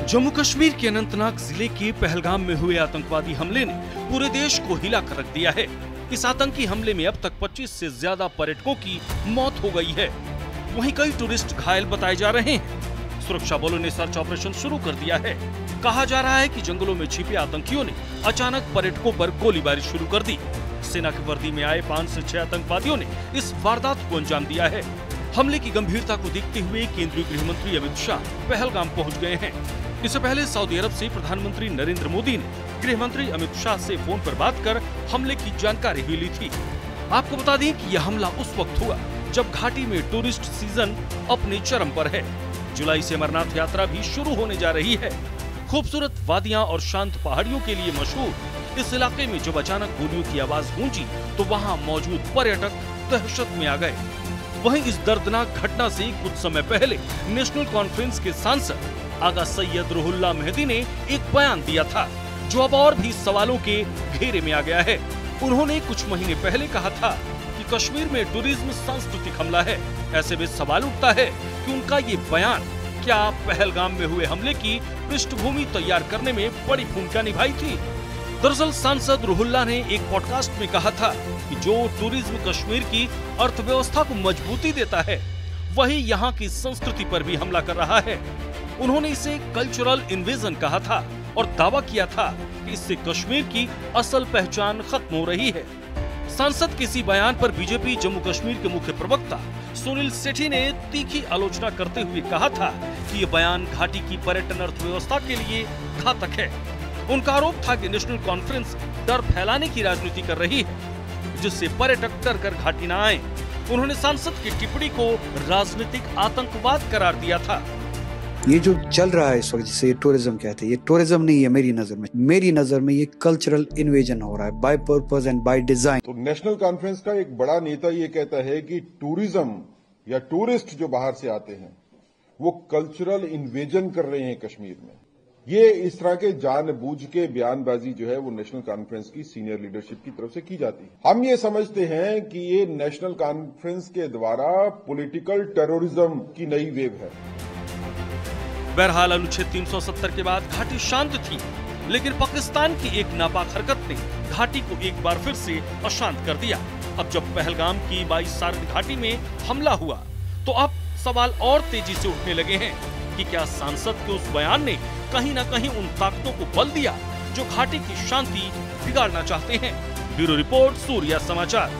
जम्मू कश्मीर के अनंतनाग जिले के पहलगाम में हुए आतंकवादी हमले ने पूरे देश को हिला कर रख दिया है। इस आतंकी हमले में अब तक 25 से ज्यादा पर्यटकों की मौत हो गई है। वहीं कई टूरिस्ट घायल बताए जा रहे हैं। सुरक्षा बलों ने सर्च ऑपरेशन शुरू कर दिया है। कहा जा रहा है कि जंगलों में छिपे आतंकियों ने अचानक पर्यटकों पर गोलीबारी शुरू कर दी। सेना की वर्दी में आए 5 से 6 आतंकवादियों ने इस वारदात को अंजाम दिया है। हमले की गंभीरता को देखते हुए केंद्रीय गृह मंत्री अमित शाह पहलगाम पहुंच गए हैं। इससे पहले सऊदी अरब से प्रधानमंत्री नरेंद्र मोदी ने गृह मंत्री अमित शाह से फोन पर बात कर हमले की जानकारी भी ली थी। आपको बता दें कि यह हमला उस वक्त हुआ जब घाटी में टूरिस्ट सीजन अपने चरम पर है। जुलाई से अमरनाथ यात्रा भी शुरू होने जा रही है। खूबसूरत वादियां और शांत पहाड़ियों के लिए मशहूर इस इलाके में जब अचानक गोलियों की आवाज गूंजी तो वहां मौजूद पर्यटक दहशत में आ गए। वहीं इस दर्दनाक घटना से कुछ समय पहले नेशनल कॉन्फ्रेंस के सांसद आगा सैयद रुहुल्ला मेहदी ने एक बयान दिया था, जो अब और भी सवालों के घेरे में आ गया है। उन्होंने कुछ महीने पहले कहा था कि कश्मीर में टूरिज्म सांस्कृतिक हमला है। ऐसे में सवाल उठता है कि उनका ये बयान क्या पहलगाम में हुए हमले की पृष्ठभूमि तैयार करने में बड़ी भूमिका निभाई थी। दरअसल सांसद रुहुल्ला ने एक पॉडकास्ट में कहा था कि जो टूरिज्म कश्मीर की अर्थव्यवस्था को मजबूती देता है, वही यहाँ की संस्कृति पर भी हमला कर रहा है। उन्होंने इसे कल्चरल इन्वेजन कहा था और दावा किया था कि इससे कश्मीर की असल पहचान खत्म हो रही है। सांसद के इसी बयान पर बीजेपी जम्मू कश्मीर के मुख्य प्रवक्ता सुनील सेठी ने तीखी आलोचना करते हुए कहा था कि ये बयान घाटी की पर्यटन अर्थव्यवस्था के लिए घातक है। उनका आरोप था कि नेशनल कॉन्फ्रेंस डर फैलाने की राजनीति कर रही है, जिससे पर्यटक डर कर घाटी न आए। उन्होंने सांसद की टिप्पणी को राजनीतिक आतंकवाद करार दिया था। ये जो चल रहा है इस वक्त, जिसे ये टूरिज्म कहते हैं, ये टूरिज्म नहीं है मेरी नजर में ये कल्चरल इन्वेजन हो रहा है by purpose and by design. तो नेशनल कॉन्फ्रेंस का एक बड़ा नेता ये कहता है कि टूरिज्म या टूरिस्ट जो बाहर से आते हैं वो कल्चरल इन्वेजन कर रहे हैं कश्मीर में। ये इस तरह के जानबूझ के बयानबाजी जो है वो नेशनल कॉन्फ्रेंस की सीनियर लीडरशिप की तरफ से की जाती है। हम ये समझते हैं कि ये नेशनल कॉन्फ्रेंस के द्वारा पॉलिटिकल टेररिज्म की नई वेव है। बहरहाल अनुच्छेद 370 के बाद घाटी शांत थी, लेकिन पाकिस्तान की एक नापाक हरकत ने घाटी को एक बार फिर से अशांत कर दिया। अब जब पहलगाम की 22 सार्क घाटी में हमला हुआ तो अब सवाल और तेजी से उठने लगे हैं कि क्या सांसद के उस बयान ने कहीं न कहीं उन ताकतों को बल दिया जो घाटी की शांति बिगाड़ना चाहते हैं। ब्यूरो रिपोर्ट, सूर्या समाचार।